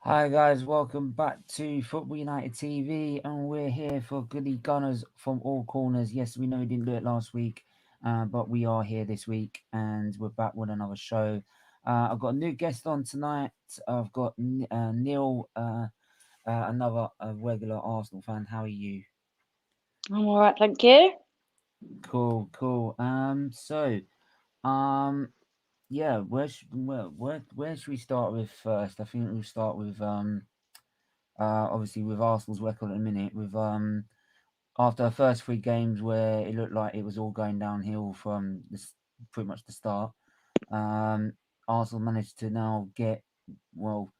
Hi guys, welcome back to Football United TV, and we're here for Goody Gunners from all corners. Yes, we know we didn't do it last week, but we are here this week, and we're back with another show. I've got a new guest on tonight. I've got Neil, another regular Arsenal fan. How are you? I'm all right, thank you. Cool. Yeah, where should we start with first? I think we'll start with obviously with Arsenal's record at the minute, with after the first three games where it looked like it was all going downhill from pretty much the start. Arsenal managed to now get, well,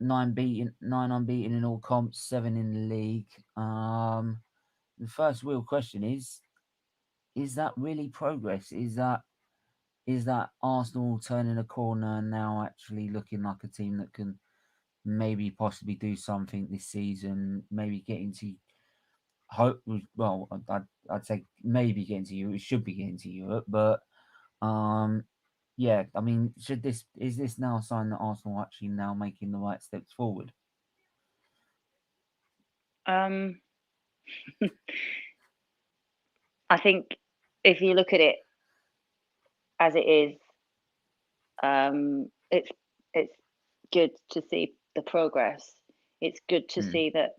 nine unbeaten in all comps, seven in the league. The first real question is that really progress? Is that Arsenal turning a corner and now actually looking like a team that can maybe possibly do something this season, maybe get into hope? Well, I'd say maybe get into Europe. It should be getting to Europe, but yeah. I mean, is this now a sign that Arsenal are actually now making the right steps forward? Um, I think if you look at it as it is, it's good to see the progress. It's good to Mm, see that.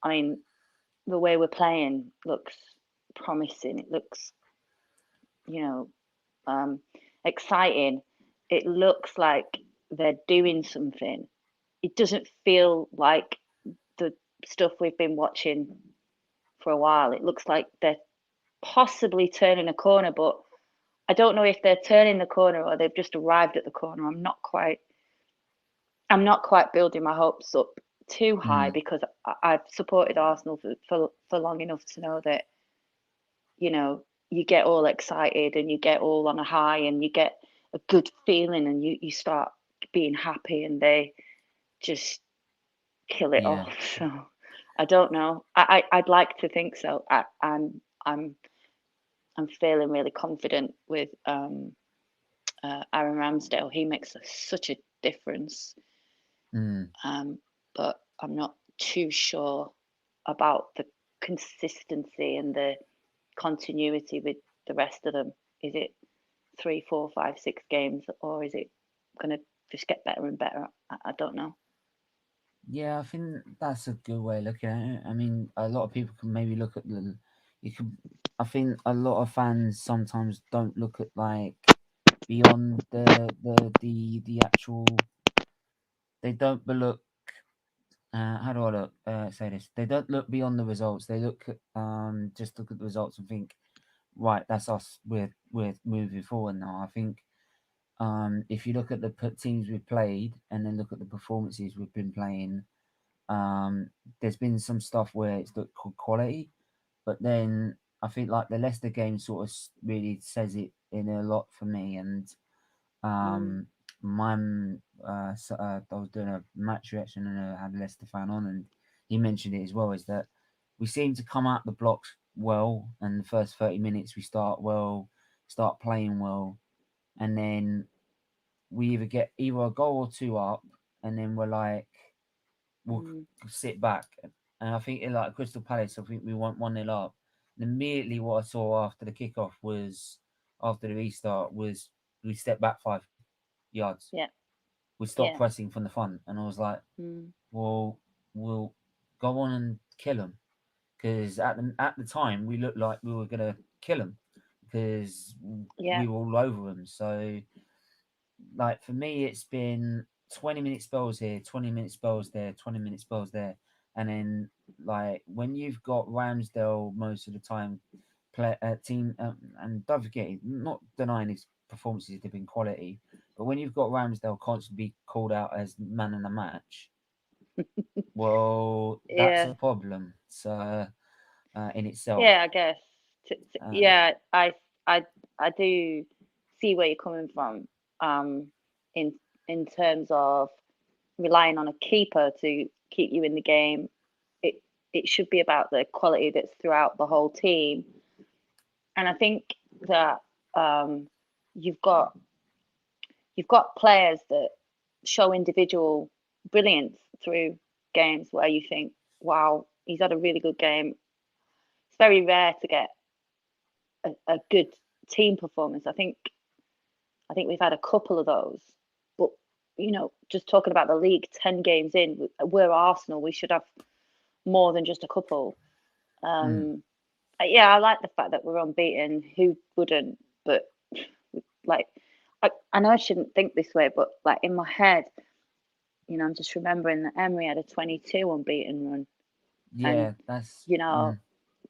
I mean, the way we're playing looks promising. It looks, you know, exciting. It looks like they're doing something. It doesn't feel like the stuff we've been watching for a while. It looks like they're possibly turning a corner, but I don't know if they're turning the corner or they've just arrived at the corner. I'm not quite building my hopes up too high mm, because I've supported Arsenal for long enough to know that, you get all excited and you get all on a high and you get a good feeling and you start being happy and they just kill it yeah, off. So I don't know. I'd like to think so. I'm I'm feeling really confident with Aaron Ramsdale. He makes such a difference, mm, um, but I'm not too sure about the consistency and the continuity with the rest of them. Is it 3, 4, 5, 6 games, or is it going to just get better and better? I don't know. yeah. I think that's a good way of looking at it. I mean, a lot of people can maybe look at the. You could. I think a lot of fans sometimes don't look at like beyond the actual. They don't look. How do I look? Say this. They don't look beyond the results. They look just look at the results and think, right, that's us. We're moving forward now. I think if you look at the teams we've played and then look at the performances we've been playing, there's been some stuff where it's looked quality, but then I think like the Leicester game sort of really says it in a lot for me. And Mm, um, mine, I was doing a match reaction and I had a Leicester fan on, and he mentioned it as well. Is that we seem to come out the blocks well, and the first 30 minutes we start well, start playing well, and then we either get either a goal or two up, and then we're like we'll mm, sit back. And I think in like Crystal Palace, I think we went 1-0 up. And immediately what I saw after the kickoff was after the restart was we stepped back 5 yards. yeah, We stopped yeah. pressing from the front, and I was like, Mm, "Well, we'll go on and kill them," because at the time we looked like we were gonna kill them because yeah. we were all over them. So like for me, it's been 20-minute spells here, 20-minute spells there, 20-minute spells there, and then like when you've got Ramsdale most of the time, play team, and don't forget, not denying his performances have been quality, but when you've got Ramsdale constantly be called out as man in the match, well, that's a Yeah, problem. So in itself, yeah, I guess. uh, Yeah, I, I do see where you're coming from. Um, in terms of relying on a keeper to keep you in the game, it it should be about the quality that's throughout the whole team. And I think that um, you've got players that show individual brilliance through games where you think, wow, he's had a really good game. It's very rare to get a good team performance. I think we've had a couple of those, but just talking about the league, 10 games in, we're Arsenal. We should have more than just a couple. mm, Um, yeah, I like the fact that we're unbeaten. Who wouldn't? But like, I know I shouldn't think this way, but like in my head, I'm just remembering that Emery had a 22 unbeaten run, and yeah, that's you know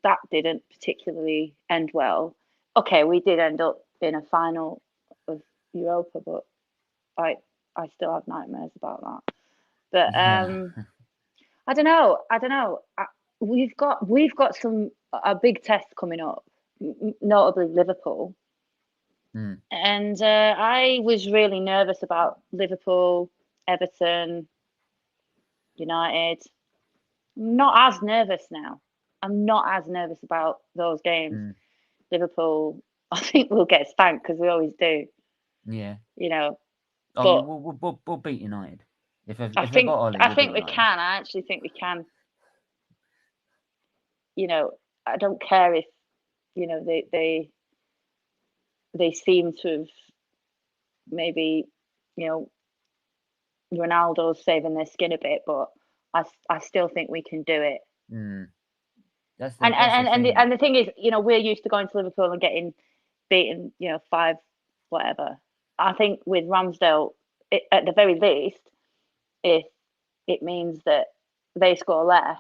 that didn't particularly end well. Okay, we did end up in a final of Europa, but I I still have nightmares about that. But yeah. I don't know. I don't know. We've got some a big test coming up, notably Liverpool. Mm, And I was really nervous about Liverpool, Everton, United. I'm not as nervous now. I'm not as nervous about those games. mm, Liverpool, I think we'll get spanked because we always do, yeah. you know. I mean, But we'll beat United. I If they got think Ollie, I we'll think beat we United. can. I actually think we can. You know, I don't care if they seem to have maybe you know Ronaldo's saving their skin a bit, but I still think we can do it. Mm, that's the And thing. the thing is, we're used to going to Liverpool and getting beaten, five whatever. I think with Ramsdale, at the very least, if it means that they score less,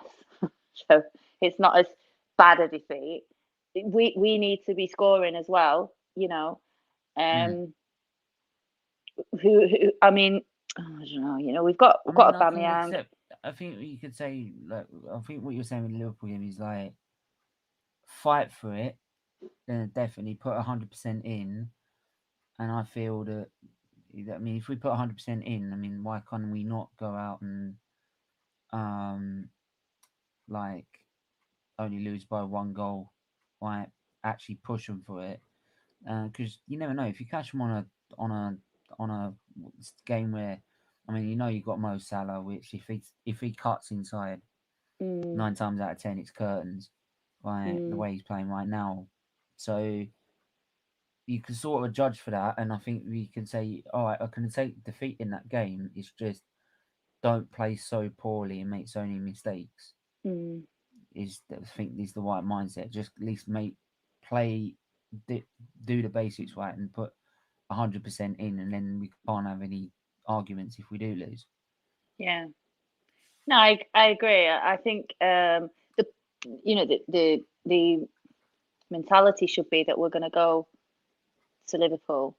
so it's not as bad a defeat. We need to be scoring as well, Mm. Um, who I mean, I don't know. I We've got mean, I can Aubameyang. accept. I think you could say like I think what you're saying with the Liverpool game is like fight for it, then definitely put 100% in. And I feel that I mean, if we put 100% in, I mean, why can't we not go out and um like only lose by one goal? Why actually push them for it? Because you never know if you catch them on a on a game where, I mean, you've got Mo Salah, which if he cuts inside, Mm, 9 times out of 10 it's curtains, right? The mm, way he's playing right now, so you can sort of judge for that, and I think we can say, all right, I can take defeat in that game. It's just don't play so poorly and make so many mistakes. mm. Is I think is the right mindset. Just at least play, do, do the basics right and put 100% in, and then we can't have any arguments if we do lose. Yeah. No, I agree. I think the the mentality should be that we're going to go to Liverpool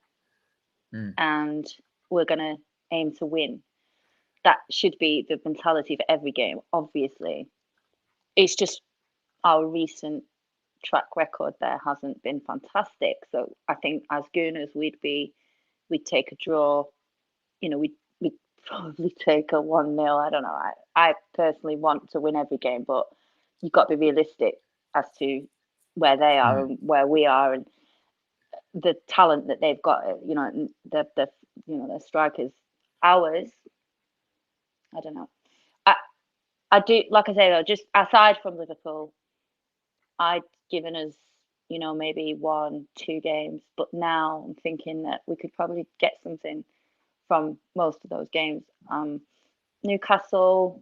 Mm, and we're going to aim to win. That should be the mentality for every game. Obviously, it's just our recent track record there hasn't been fantastic. So I think as Gooners, we'd take a draw. We'd probably take a 1-0. I don't know. I personally want to win every game, but you've got to be realistic as to where they are mm, and where we are, and the talent that they've got. The strikers. Ours, I don't know. I I do, like I say though, just aside from Liverpool, I'd given us maybe 1, 2 games, but now I'm thinking that we could probably get something from most of those games. Newcastle,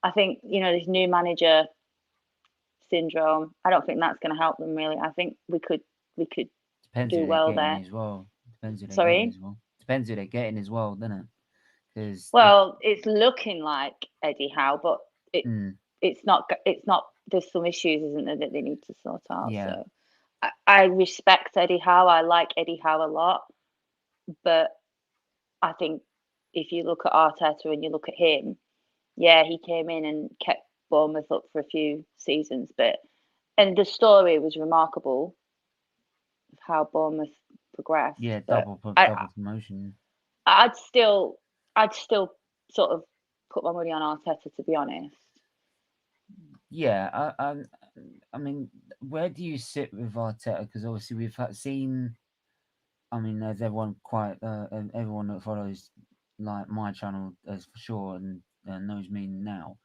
I think this new manager syndrome. I don't think that's going to help them really. I think we could depends do who they're well getting there. as well. Depends who they're getting Sorry. as well. Depends who they're getting as well, doesn't it? Because if Well, it's looking like Eddie Howe, but it mm, it's not. It's not. There's some issues, isn't there, that they need to sort out. yeah, So I respect Eddie Howe. I like Eddie Howe a lot, but I think if you look at Arteta and you look at him, yeah, he came in and kept Bournemouth up for a few seasons, but and the story was remarkable of how Bournemouth progressed. yeah, But I, double promotion. I'd still, I'd still sort of put my money on Arteta, to be honest. Yeah, I mean, where do you sit with Arteta? Because obviously seen. I mean, as everyone and everyone that follows like my channel as for sure and knows me now,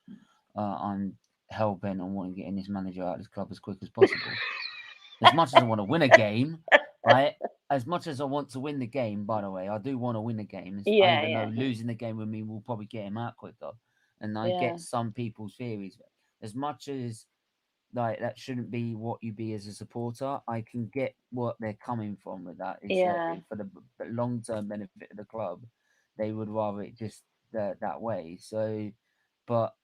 I'm hell bent on wanting getting this manager out of this club as quick as possible. As much as I want to win a game, right? As much as I want to win the game, by the way, I do want to win the game. I Yeah, even know yeah, yeah, losing the game with me will probably get him out quicker. And I yeah, get some people's theories. As much as like that shouldn't be what you be as a supporter, I can get what they're coming from with that. It's that yeah. for the long term benefit of the club, they would rather it just that way. So, but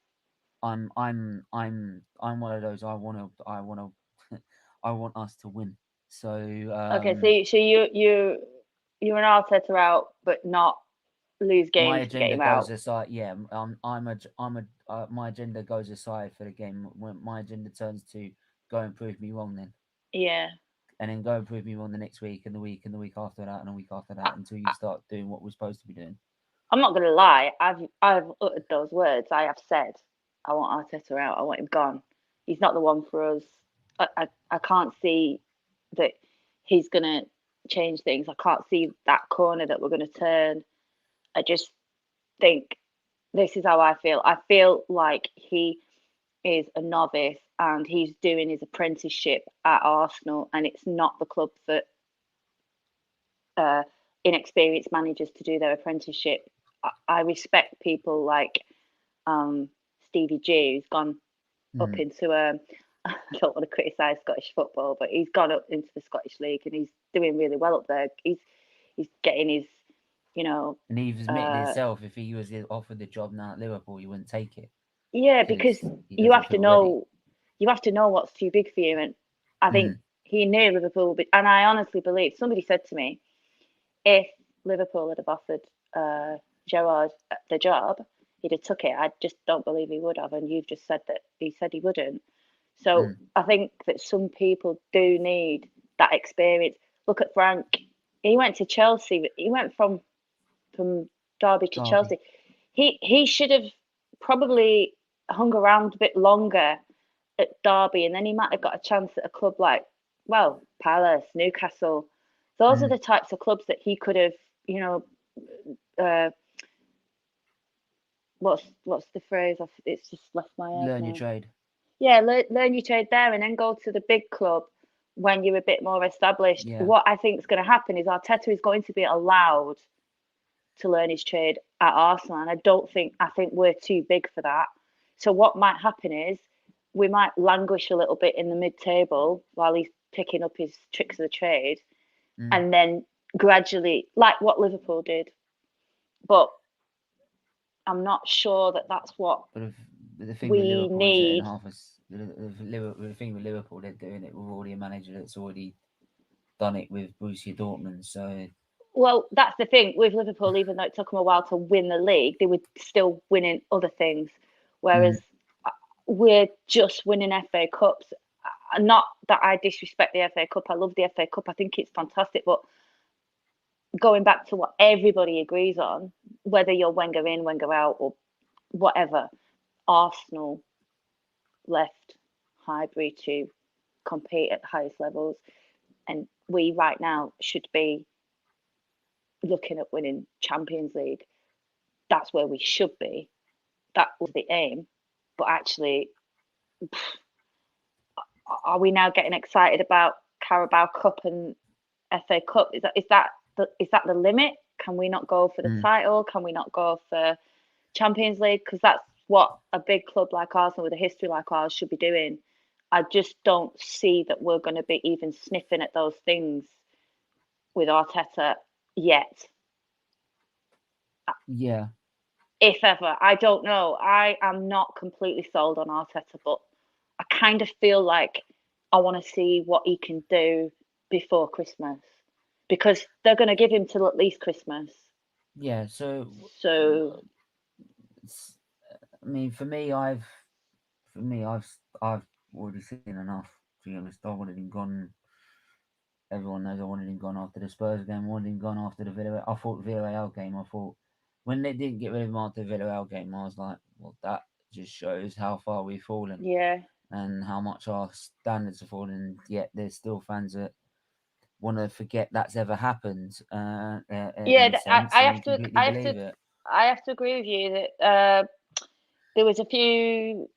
I'm one of those. I want to I want us to win. So Okay, so you're an Arteta out, but not lose my games to get agenda him goes out. aside. Yeah, my agenda goes aside for the game. When my agenda turns to go and prove me wrong, then Yeah. and then go and prove me wrong the next week and the week after that and the week after that until you start doing what we're supposed to be doing. I'm not gonna lie. I've uttered those words. I have said I want Arteta out. I want him gone. He's not the one for us. I can't see that he's gonna change things. I can't see that corner that we're gonna turn. I just think this is how I feel. I feel like he is a novice and he's doing his apprenticeship at Arsenal, and it's not the club for uh, inexperienced managers to do their apprenticeship. I respect people like Stevie G, who's gone up Mm. into I don't want to criticise Scottish football, but he's gone up into the Scottish League and he's doing really well up there. He's getting his, you know, And he's admitted uh, himself if he was offered the job now at Liverpool, he wouldn't take it yeah, because because he you doesn't have to feel ready. know, you have to know what's too big for you. And I think Mm. he knew Liverpool, and I honestly believe somebody said to me, if Liverpool had have offered Gerrard the job, he'd have took it. I just don't believe he would have, and you've just said that he said he wouldn't. So Mm. I think that some people do need that experience. Look at Frank. He went to Chelsea. He went from Derby to Derby. Chelsea. He should have probably hung around a bit longer at Derby, and then he might have got a chance at a club like, well, Palace, Newcastle. Those are Mm. the types of clubs that he could have, you know, uh, what's the phrase? It's just left my head Learn your now. trade. Yeah, learn your trade there, and then go to the big club when you're a bit more established. Yeah. What I think is going to happen is Arteta is going to be allowed to learn his trade at Arsenal, and I think we're too big for that. So what might happen is we might languish a little bit in the mid-table while he's picking up his tricks of the trade, Mm. and then gradually, like what Liverpool did. But I'm not sure that that's what But if, the thing with we Liverpool is that in need. half us, the thing with Liverpool, they're doing it with already a manager that's already done it with Borussia Dortmund. So Well, that's the thing with Liverpool. Even though it took them a while to win the league, they were still winning other things. mm. Whereas we're just winning FA Cups. Not that I disrespect the FA Cup. I love the FA Cup. I think it's fantastic. But going back to what everybody agrees on, whether you're Wenger in, Wenger out, or whatever, Arsenal left Highbury to compete at the highest levels, and we right now should be looking at winning Champions League. That's where we should be. That was the aim. But actually, are we now getting excited about Carabao Cup and FA Cup? Is that the limit? Can we not go for the Mm. title? Can we not go for Champions League? Because that's what a big club like Arsenal with a history like ours should be doing. I just don't see that we're going to be even sniffing at those things with Arteta. yet, Yeah, if ever. I don't know. I am not completely sold on Arteta, but I kind of feel like I want to see what he can do before Christmas because they're going to give him till at least Christmas. yeah. So, So I mean, for me, I've already seen enough. To be honest, I wanted him gone. Everyone knows I wanted him gone after the Spurs game. I wanted him gone after the Villarreal. I thought Villarreal game. I thought when they didn't get rid of him after the Villarreal game, I was like, well, that just shows how far we've fallen yeah, and how much our standards have fallen. And yet there's still fans that want to forget that's ever happened. In yeah. a sense, and completely I have to, believe it. I have to agree with you that there was a few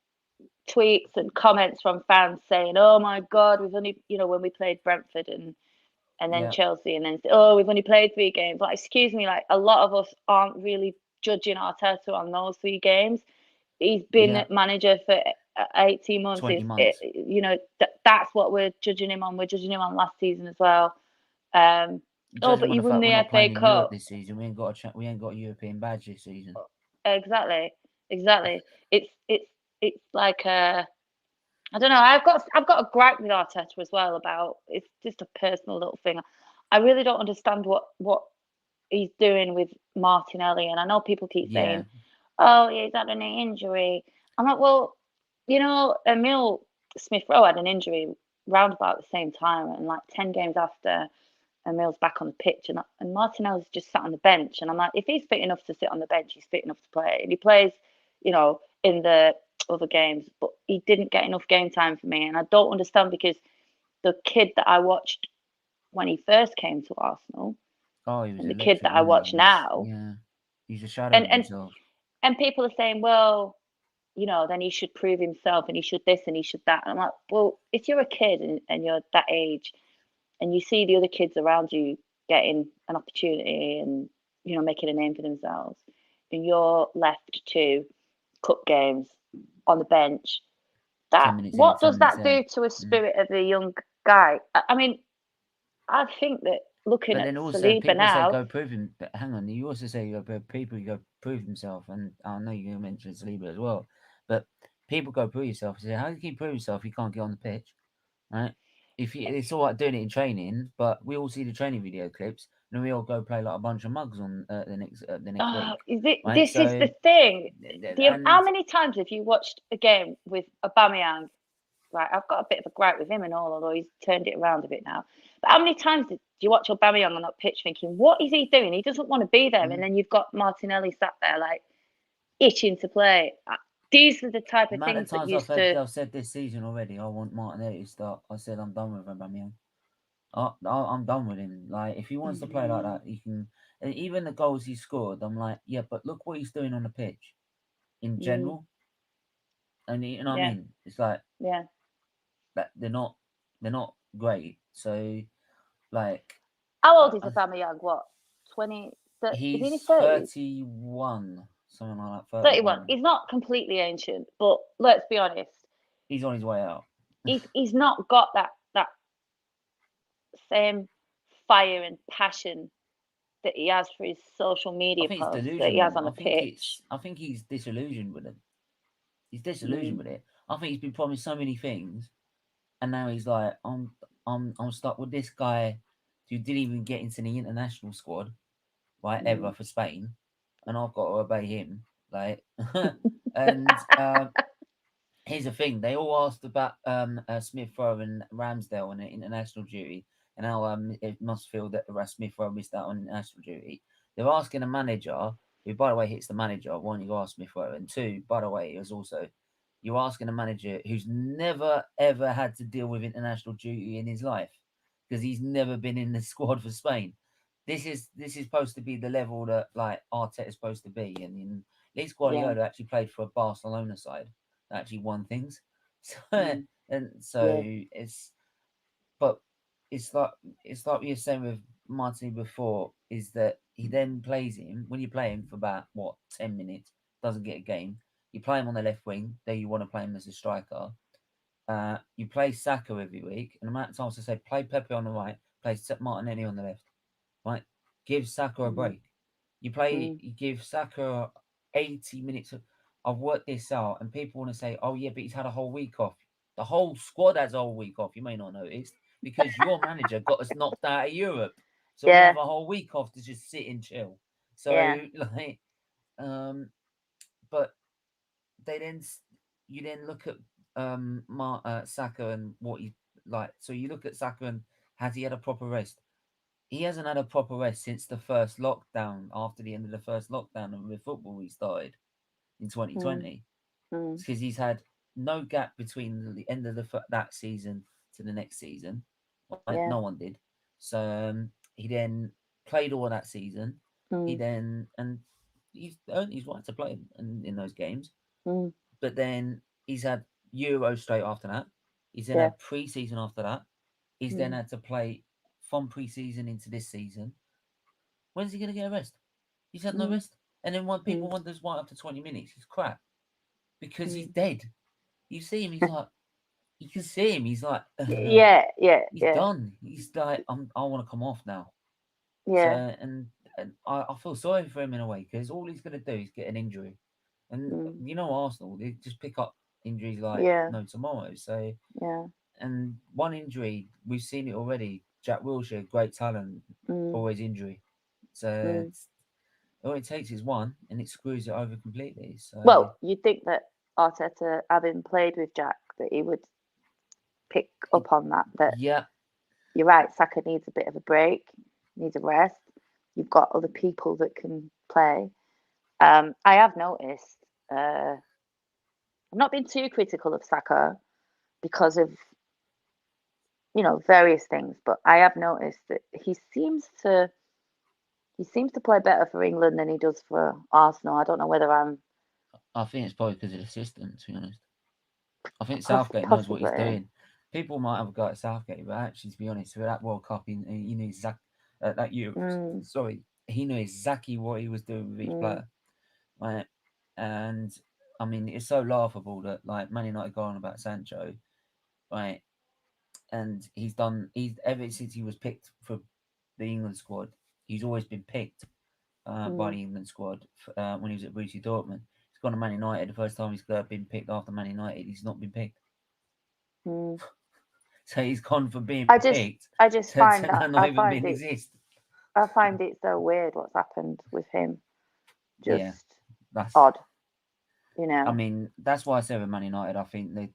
tweets and comments from fans saying, "Oh my God, we've only, when we played Brentford and then Yeah, Chelsea, and then oh, we've only played 3 games." Like, excuse me, like a lot of us aren't really judging Arteta on those 3 games. He's been yeah, manager for 18 months. 20 months. That's what we're judging him on. We're judging him on last season as well. Um, oh, Judging but on you the won fact the we're not FA playing in Europe Cup. this season, we ain't got a we ain't got a European badge this season. Exactly. It's like I don't know. I've got a gripe with Arteta as well about it's just a personal little thing. I really don't understand what he's doing with Martinelli, and I know people keep Yeah, saying, "Oh, he's had an injury." I'm like, well, Emil Smith Rowe had an injury round about the same time, and like 10 games after, Emil's back on the pitch, and Martinelli's just sat on the bench, and I'm like, if he's fit enough to sit on the bench, he's fit enough to play, and he plays, in the other games, but he didn't get enough game time for me, and I don't understand because the kid that I watched when he first came to Arsenal oh, he was and the kid electric, that I wasn't watch he? He's now, yeah, he's a shadow and of and himself. and people are saying, well, then he should prove himself and he should this and he should that. And I'm like, well, if you're a kid and you're that age and you see the other kids around you getting an opportunity and making a name for themselves, and you're left to cup games on the bench, that 10 minutes here, what 10 does minutes that there. do to a Mm. spirit of the young guy? I mean, I think that looking But at then also Saliba people say now, go prove him. But hang on, you also say people go prove himself, and I know you're going to mention Saliba as well. But people go prove yourself. Say how can you prove yourself? You can't get on the pitch, right? If you, it's all right doing it in training, but we all see the training video clips, and then we all go play like a bunch of mugs on the next oh, week, is it? right? This is So the thing. How and many times have you watched a game with Aubameyang? Right, I've got a bit of a gripe with him and all, although he's turned it around a bit now. But how many times do you watch Aubameyang on that pitch thinking, what is he doing? He doesn't want to be there. And mm, then you've got Martinelli sat there like itching to play. These are the type the of amount of things that times used to. I've said this season already, I want Martinelli to start. I said I'm done with Aubameyang. I'm done with him. Like, if he wants to play like Mm, that, he can. And even the goals he scored, I'm like, yeah, but look what he's doing on the pitch in mm, general. And you know what I yeah, mean? It's like yeah. that they're not great. So like, How old uh, is uh, Aubameyang? What, 20? Is he in his he's 30s? 31, something like that. 31. 31. He's not completely ancient, but let's be honest, He's on his way out. he's not got that same fire and passion that he has for his social I media think it's posts that he has delusional. on the pitch. I think he's disillusioned with it. He's disillusioned Mm, with it. I think he's been promised so many things, and now he's like, I'm stuck with this guy who didn't even get into the international squad, right, ever mm, for Spain, and I've got to obey him, like, and here's the thing: they all asked about Smith Rowe and Ramsdale on international duty, and how it must feel that Smith Rowe missed out on international duty. They're asking a manager, who, by the way, hits the manager. One, you ask Smith Rowe, and two, by the way, is also you're asking a manager who's never ever had to deal with international duty in his life because he's never been in the squad for Spain. This is supposed to be the level that like Arteta is supposed to be, and at least yeah, Guardiola actually played for a Barcelona side actually won things. So, mm, and so yeah, but it's like it's like we were saying with Martin before, is that he then plays him when you play him for about what 10 minutes, doesn't get a game. You play him on the left wing, there you want to play him as a striker. You play Saka every week, and the amount of times I say play Pepe on the right, play Martinelli on the left, right? Give Saka a Mm, break. You mm, give Saka 80 minutes. I've worked this out, and people want to say, "Oh yeah, but he's had a whole week off." The whole squad has a whole week off. You may not notice because your manager got us knocked out of Europe, so we yeah, have a whole week off to just sit and chill. yeah. So like, um, but they then you then look at Saka and what he like. So you look at Saka and has he had a proper rest? He hasn't had a proper rest since the first lockdown. After the end of the first lockdown and the football restarted in Mm, 2020, mm, because he's had no gap between the end of that season to the next season. Right? No yeah. one did. So he then played all that season. He Mm, then and he's earned his right to play in those games. mm, But then he's had Euro straight after that. He's then yeah. had pre-season after that. He's then Mm, had to play from pre-season into this season. When's he going to get a rest? He's had no mm, rest. And then when people mm, wonders why after 20 minutes he's crap because he's mm. dead. You see him, he's like, you can see him, he's like, Yeah, yeah, he's yeah, done. He's like, I want to come off now. So, yeah. and I feel sorry for him in a way because all he's going to do is get an injury. And Mm, you know, Arsenal, they just pick up injuries like yeah, no tomorrow. So, yeah. and one injury, we've seen it already. Jack Wilshere, great talent, Mm, always injury. So mm. all it takes is one, and it screws it over completely. So Well, you'd think that Arteta, having played with Jack, that he would pick up on that. That yeah, you're right, Saka needs a bit of a break, needs a rest. You've got other people that can play. I have noticed. I've not been too critical of Saka because of various things, but I have noticed that he seems to play better for England than he does for Arsenal. I don't know whether I'm I think it's probably because of the system. To be honest, I think Southgate knows what he's possibly. doing. People might have a go at Southgate, but actually, to be honest, for that World Cup, he knew that Euro. Mm, Sorry, he knew exactly what he was doing with each mm, player. Right, and I mean, it's so laughable that like Man United go on about Sancho, right? And he's ever since he was picked for the England squad, he's always been picked by mm, the England squad when he was at Borussia Dortmund. He's gone to Man United. The first time he's been picked after Man United, he's not been picked. mm. So he's gone from being I just picked I just to, find to that not even being exist. I find it so weird what's happened with him. Yeah, Just that's. odd, you I know. mean, that's why I said with Man United. I think they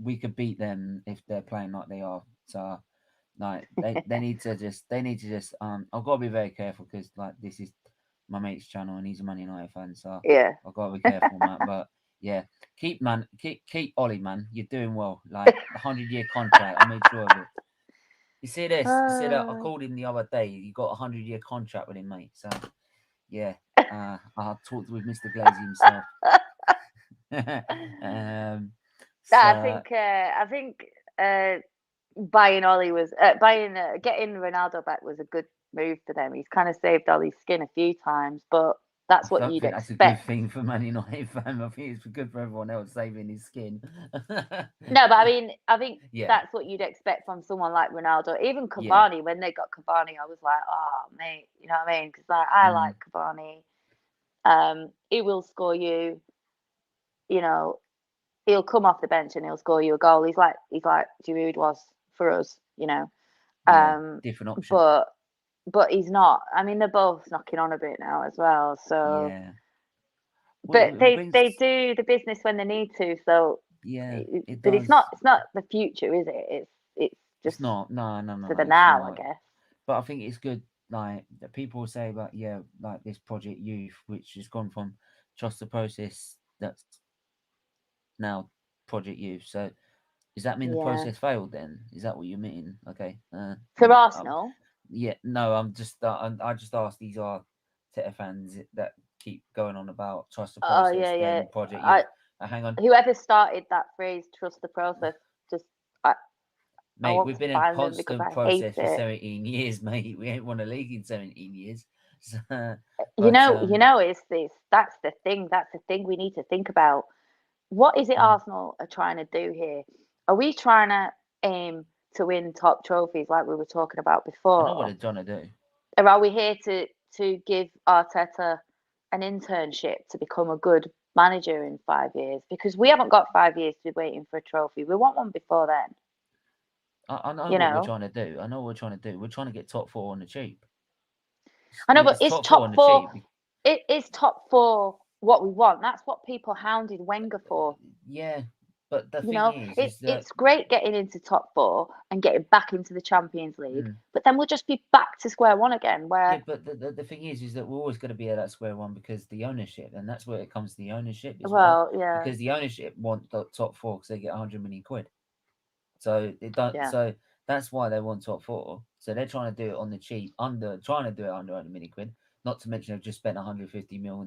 we could beat them if they're playing like they are. So like they need to just I've got to be very careful because like this is my mate's channel and he's a Man United fan, so Yeah. I've got to be careful on that. But yeah, keep Ollie, man. You're doing well. Like the 100-year contract, I made sure of it. You see this? You see that? I Uh, called him the other day. You got a 100-year contract with him, mate. So yeah, I talked with Mr. Glazy himself. um, I so think uh, buying Ollie was buying getting Ronaldo back was a good move for them. He's kind of saved Ollie's skin a few times, but I that's what don't you'd think that's a good expect. thing for Man United fan. I think it's good for everyone else saving his skin. No, but I mean, I think Yeah. that's what you'd expect from someone like Ronaldo. Even Yeah. Cavani, when they got Cavani, I was like, oh mate, you know what I mean? Because I like Mm, Cavani. He will score you. You know, he'll come off the bench and he'll score you a goal. He's like Giroud was for us. You know, yeah. um, Different option. but he's not. I mean, they're both knocking on a bit now as well. So, Yeah. Well, but it they brings. do the business when they need to. So, Yeah, it but it's not does. the future, is it? It's It's just not. No, no, no, for no. the It's now, I not. guess. But I think it's good. Like that people say about yeah, like this Project Youth, which has gone from trust the process. That's now Project Youth. So does that mean the Yeah. process failed? Then is that what you mean? Okay. For Arsenal, Yeah. No, I'm just. I just asked these are Teta fans that keep going on about trust the oh process. yeah, yeah. Then Project I Youth. Hang on, Whoever started that phrase, trust the process, just I, I mate. want We've to been in find them because constant I hate process for it. 17 years, mate. We ain't won a league in 17 years. So, You but know, it's this. That's the thing. That's the thing we need to think about. What is it mm, Arsenal are trying to do here? Are we trying to aim to win top trophies like we were talking about I know what before? they're trying to do. Or are we here to give Arteta an internship to become a good manager in 5 years? Because we haven't got 5 years to be waiting for a trophy. We want one before then. I know You what we're know. trying to do. I know what we're trying to do. We're trying to get top four on the cheap. I know, but It's is top four on top the four? cheap. It is top four what we want. That's what people hounded Wenger for. Yeah, but the You thing know, is that it's great getting into top four and getting back into the Champions League, mm, but then we'll just be back to square one again. yeah, Where, but the thing is that we're always going to be at that square one because the ownership, and that's where it comes to the ownership as well. well, yeah, Because the ownership want the top four because they get 100 million quid. So it don't. yeah, So that's why they want top four. So they're trying to do it on the cheap, trying to do it under 100 million quid. Not to mention they've just spent 150 mil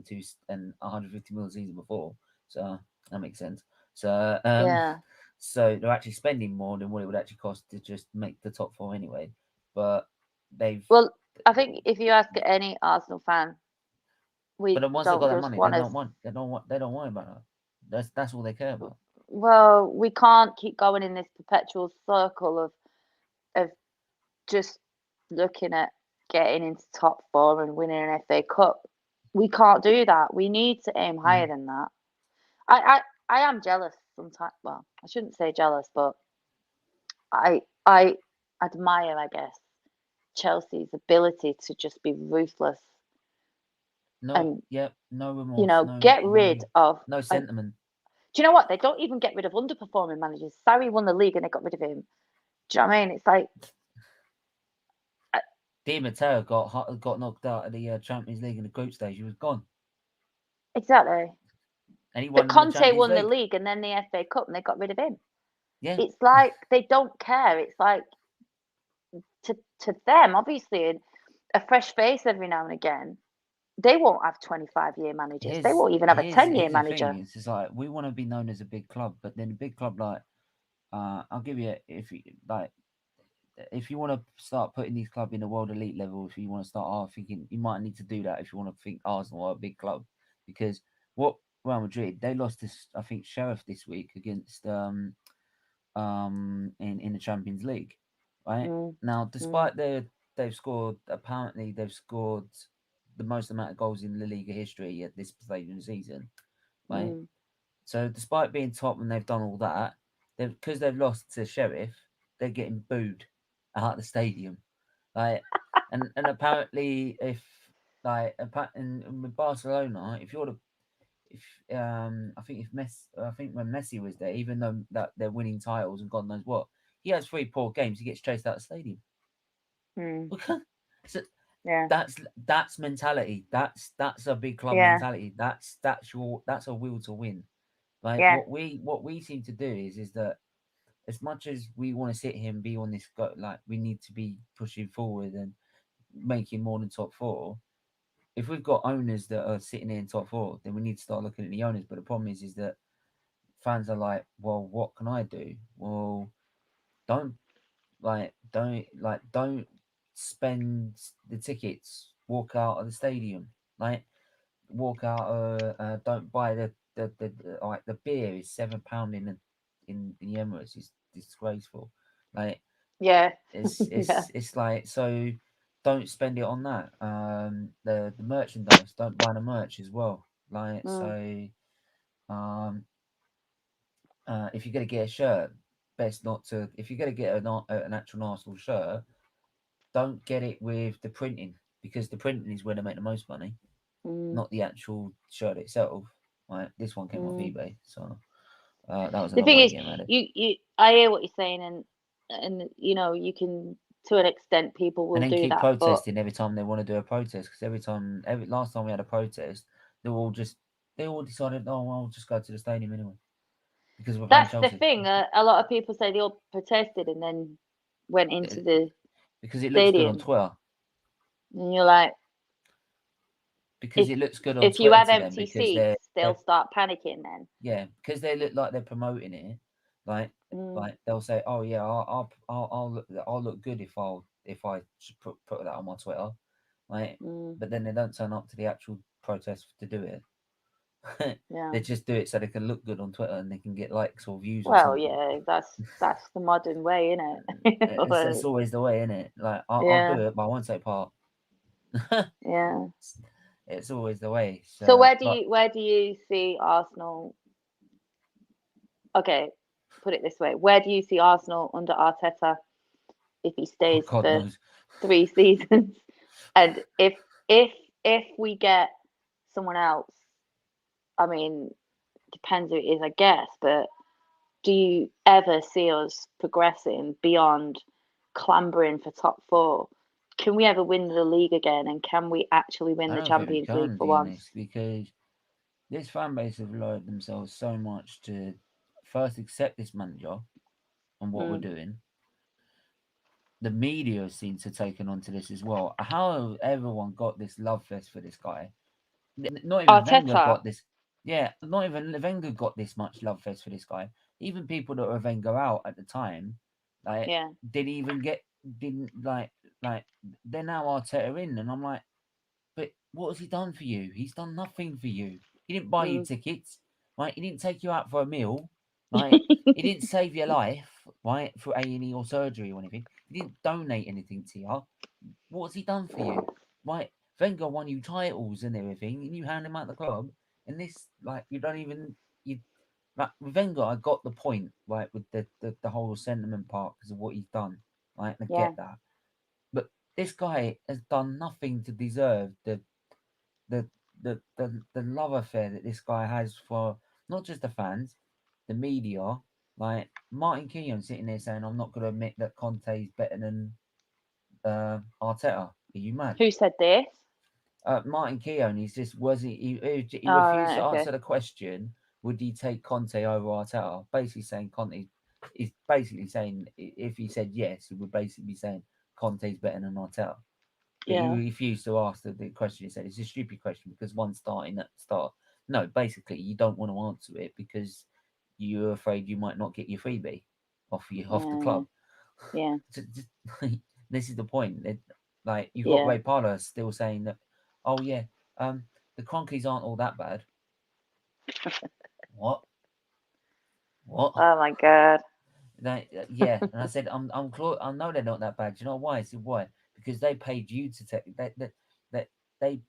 and 150 mil the season before. So that makes sense. So yeah. so they're actually spending more than what it would actually cost to just make the top four anyway. But they've Well, I think if you ask any Arsenal fan, but we then once they've got don't that just money, they want don't us. want they don't worry about that. That's all they care about. Well, we can't keep going in this perpetual circle of just looking at getting into top four and winning an FA Cup. We can't do that. We need to aim higher Mm. than that. I am jealous sometimes. Well, I shouldn't say jealous, but I admire, I guess, Chelsea's ability to just be ruthless No, and yeah, no remorse, get rid of. no And sentiment. do you know what? They don't even get rid of underperforming managers. Sarri won the league and they got rid of him. Do you know what I mean? It's like Di Matteo got knocked out of the Champions League in the group stage. He was gone, exactly. and he But won the Conte Champions won the League. league and then the FA Cup and they got rid of him. Yeah, It's like they don't care. It's like to them, obviously, a fresh face every now and again. They won't have 25-year managers. They won't even have a 10-year here's the manager. thing. It's just like we want to be known as a big club, but then a big club like I'll give you if you like if you want to start putting these clubs in the world elite level, if you want to start thinking you might need to do that if you want to think Arsenal are a big club, because what Real Madrid they lost this I think Sheriff this week against in the Champions League, right? Mm, Now, mm, despite they've scored the most amount of goals in La Liga history at this stage in the season, right? mm. So, despite being top and they've done all that, because they've lost to Sheriff, they're getting booed out of the stadium, like, and apparently if and with Barcelona, if you're the if I think if Messi, I think when Messi was there, even though that they're winning titles and God knows what, he has three poor games, he gets chased out of the stadium. Mm, So yeah, that's mentality. That's a big club yeah, mentality. That's a will to win. Like yeah, what we seem to do is that as much as we want to sit here and be on this go, like we need to be pushing forward and making more than top four. If we've got owners that are sitting in top four, then we need to start looking at the owners. But the problem is that fans are like, well, what can I do? Well, don't don't spend the tickets. Walk out of the stadium. Like walk out. Don't buy like the beer is £7 in the Emirates. It's disgraceful. Like yeah, yeah. it's like so. Don't spend it on that. The merchandise. Don't buy the merch as well. Like Mm, so. Um, if you're going to get a shirt, best not to. If you're going to get an actual Arsenal shirt, don't get it with the printing because the printing is where they make the most money, mm, not the actual shirt itself. Right, this one came off mm. eBay, so that was The another thing way of is, getting around it. I hear what you're saying, and you can to an extent people And will then do keep that, but protesting every time they want to do a protest because every last time we had a protest, they all decided, oh, well, I'll just go to the stadium anyway because we're playing that's the Chelsea. thing. A lot of people say they all protested and then went Uh, into the because it looks good on stadium, Twitter. and you're like, Because if it looks good on if you Twitter have to them empty because seats, they'll they're start panicking then. yeah, because they look like they're promoting it. Like, Mm, they'll say, "Oh yeah, I'll look good if I put that on my Twitter." Right, mm, but then they don't turn up to the actual protest to do it. yeah. They just do it so they can look good on Twitter and they can get likes or views or Well, something. yeah, that's the modern way, isn't it? It's always the way, isn't it? Like, I'll do Yeah. it, but I won't take part. Yeah. It's always the way. So So, where do you see Arsenal? Okay, put it this way: where do you see Arsenal under Arteta if he oh, stays God for knows. 3 seasons? And if we get someone else, I mean, depends who it is, I guess. But do you ever see us progressing beyond clambering for top four? Can we ever win the league again? And can we actually win I the don't think we Champions League can, to for be once? honest, because this fan base have lowered themselves so much to first accept this manager and what we're Mm. doing. The media seems to have taken onto this as well. How everyone got this love fest for this guy. Not even Wenger Arteta, got this. Yeah, not even Wenger got this much love fest for this guy. Even people that were Wenger out at the time, like, yeah. didn't even get, didn't like. They're now Arteta in, and I'm like, but what has he done for you? He's done nothing for you. He didn't buy you Mm. tickets, right? He didn't take you out for a meal, right? He didn't save your life, right, through A&E or surgery or anything. He didn't donate anything to you. What's he done for you? Right? Wenger won you titles and everything, and you hand him out the club, and this, like, you don't even, you, like, with Wenger, I got the point, right, with the whole sentiment part because of what he's done, right? And I Yeah, get that. But this guy has done nothing to deserve the the love affair that this guy has for not just the fans, the media. Like Martin Keown sitting there saying, "I'm not going to admit that Conte is better than Arteta." Are you mad? who said this? Martin Keown, he's just was he Oh, refused to right, okay. answer the question. Would he take Conte over Arteta? Basically saying Conte. He's basically saying if he said yes, he would basically be saying Conte's better than Arteta. But he Yeah, refused to ask the question. He said it's a stupid question because one starting at the start. No, basically you don't want to answer it because you're afraid you might not get your freebie off the yeah, club. yeah, This is the point. Like you've got yeah. Ray Parlour still saying that, oh yeah, the Cronkies aren't all that bad. What? What? Oh my God. Yeah, and I said, I know they're not that bad. Do you know why? I said, why? Because they paid you to take that they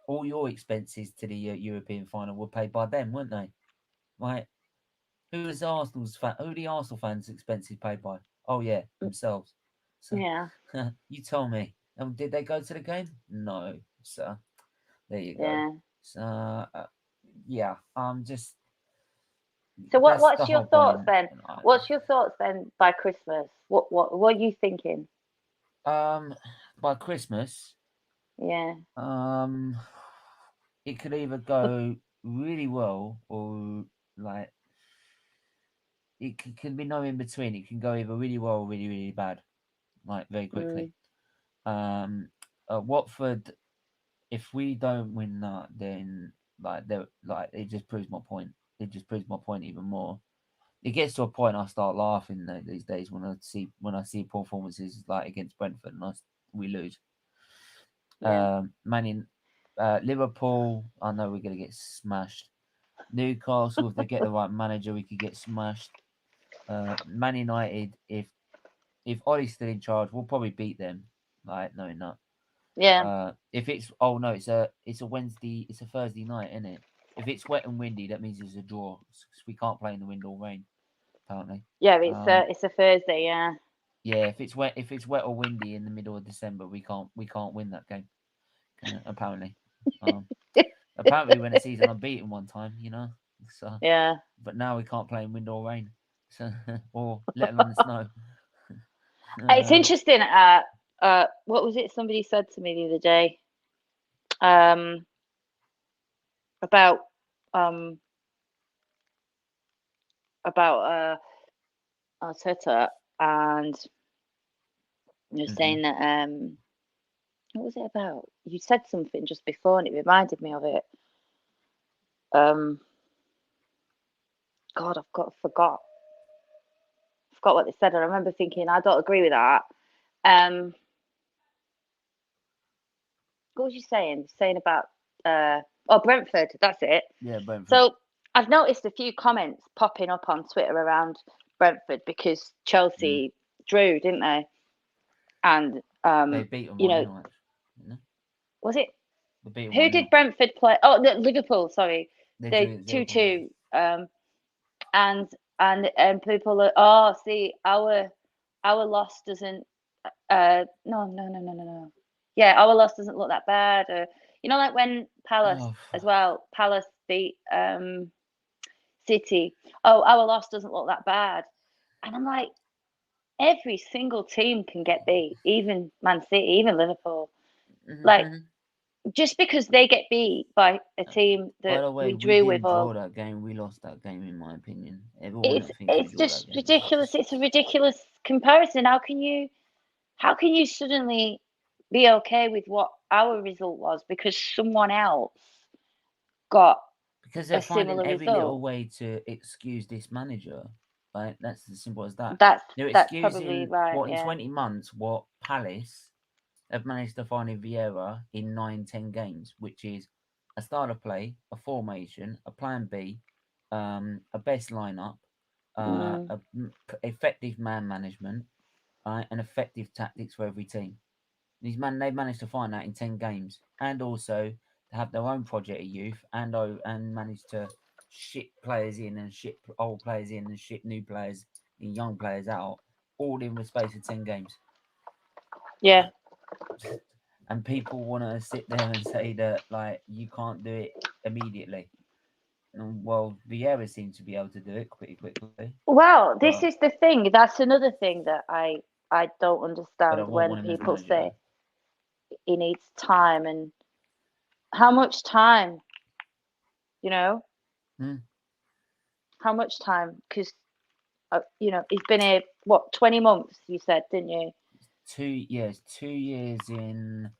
all your expenses to the European final were paid by them, weren't they? Right? Who are the Arsenal fans' expenses paid by? Oh yeah, themselves. So Yeah, you tell me. Did they go to the game? No. So there you go. yeah. So yeah, just So that's the what's your whole point. thoughts then? What's your thoughts then by Christmas? What are you thinking? Um, by Christmas, Yeah. um, it could either go really well or like it can be no in between. It can go either really well or really really bad, like very quickly. Mm. Um, Watford, if we don't win that, then like it just proves my point. It just proves my point even more. It gets to a point I start laughing these days when I see performances like against Brentford and we lose. Yeah. Man in Liverpool, I know we're gonna get smashed. Newcastle, if they get the right manager, we could get smashed. Man United, if Ollie's still in charge, we'll probably beat them. Like no, not. Yeah. If it's no, it's a Wednesday, it's a Thursday night, isn't it? If it's wet and windy, that means it's a draw. 'Cause we can't play in the wind or rain, apparently. Yeah, Um, it's a Thursday, yeah. yeah, if it's wet or windy in the middle of December, we can't win that game. Apparently, um, apparently we went a season unbeaten one time, So, Yeah. but now we can't play in wind or rain, so or let alone the snow. It's Um, interesting, what was it somebody said to me the other day? Um about um about Arteta, and you were mhm. saying that what was it about? You said something just before and it reminded me of it. Um God, forgot what they said. I remember thinking I don't agree with that. Um what was you saying? Saying about Brentford, that's it. Yeah, Brentford. So I've noticed a few comments popping up on Twitter around Brentford because Mm, Chelsea drew, didn't they? And They beat them You one know, nil actually. Didn't was it they beat them who one did nil. Brentford play? Oh, no, Liverpool. Sorry, They they drew at 0-0. 2-2. And people are, oh, see, our loss doesn't. No. Yeah, our loss doesn't look that bad. Like when Palace Oh, as well. Palace beat City. Oh, our loss doesn't look that bad. And I'm like, every single team can get beat, even Man City, even Liverpool. Like, mm-hmm. just because they get beat by a team By that the way, we we drew with, didn't draw or that game. We lost that game, in my opinion. Everyone it's that thinks we it's draw that just game, ridiculous. It's a ridiculous comparison. How can you suddenly be okay with what our result was because someone else got because they're a finding similar every little result? way to excuse this manager. Like that's as simple as that. That's They're that's probably excusing right. what in Yeah. 20 months what Palace have managed to find in Vieira in 9-10 games, which is a style of play, a formation, a plan B, a best lineup, Mm, effective man management, and effective tactics for every team. They've managed to find that in 10 games, and also to have their own project of youth, and manage to ship players in and ship old players in and ship new players and young players out, all in the space of 10 games. yeah. And people want to sit there and say that like you can't do it immediately. Well, Vieira seems to be able to do it pretty quickly, Well, but this is the thing. That's another thing that I don't but I understand won't when want him as people manager say though. he needs time and how much time, you know? Hmm. How much time? Because he's been here what 20 months, you said, didn't you? 2 years, 2 years in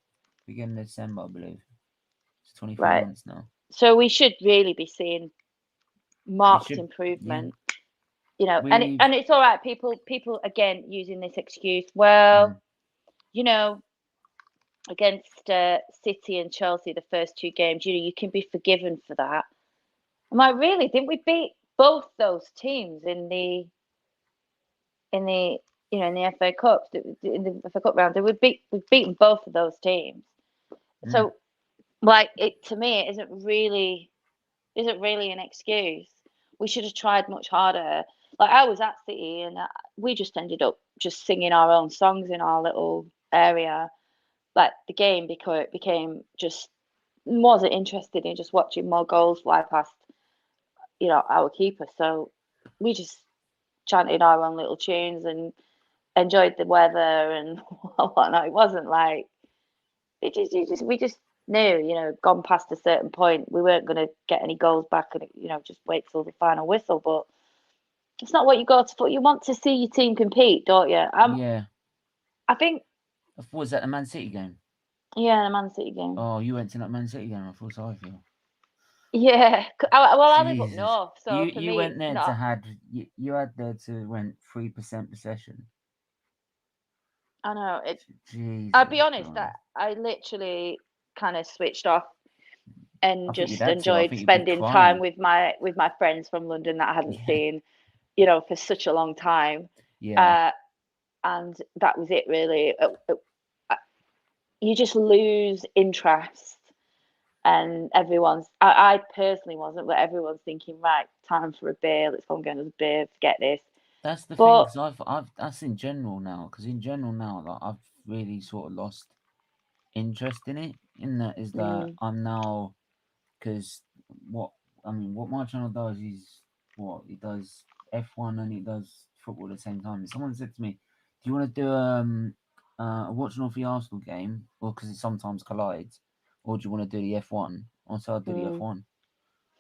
beginning of December, I believe. It's 23 Right. months now. So we should really be seeing We marked should, yeah. improvement. And We've it's all right. People again using this excuse. Well, mm, you know, against City and Chelsea, the first two games, you can be forgiven for that. I'm like, really? Didn't we beat both those teams in the in the FA Cup in the FA Cup round? We've beaten both of those teams. mm, So like it to me, it isn't really an excuse. We should have tried much harder. Like I was at City and we just ended up just singing our own songs in our little area. Like the game became just wasn't interested in just watching more goals fly past, our keeper. So we just chanted our own little tunes and enjoyed the weather and whatnot. It wasn't like we just knew, gone past a certain point, we weren't going to get any goals back, and just wait till the final whistle. But it's not what you go to. But you want to see your team compete, don't you? yeah. I think, Was that the Man City game? yeah, the Man City game. Oh, you went to that Man City game. I feel sorry for you. Yeah, well, I live up Jesus, north, you so for you me, went it's there to not. had you had there to went 3% possession. I know it. I'll be Jesus honest, Christ. I literally kind of switched off and I think you'd just had to. I enjoyed think you'd be spending time crying. with my friends from London that I hadn't Yeah, seen, for such a long time. yeah, Uh, and that was it really. You just lose interest, and I personally wasn't, but everyone's thinking, right, time for a beer, let's go and get another beer, forget this. that's the thing. But Because I've that's in general now. Because in general now, like I've really sort of lost interest in it. In that is that mm, I'm now because what what my channel does is what it does F1 and it does football at the same time. Someone said to me, "Do you want to do watching off the Arsenal game, or because it sometimes collides, or do you want to do the F1?" I said, "I'll do the mm. F1.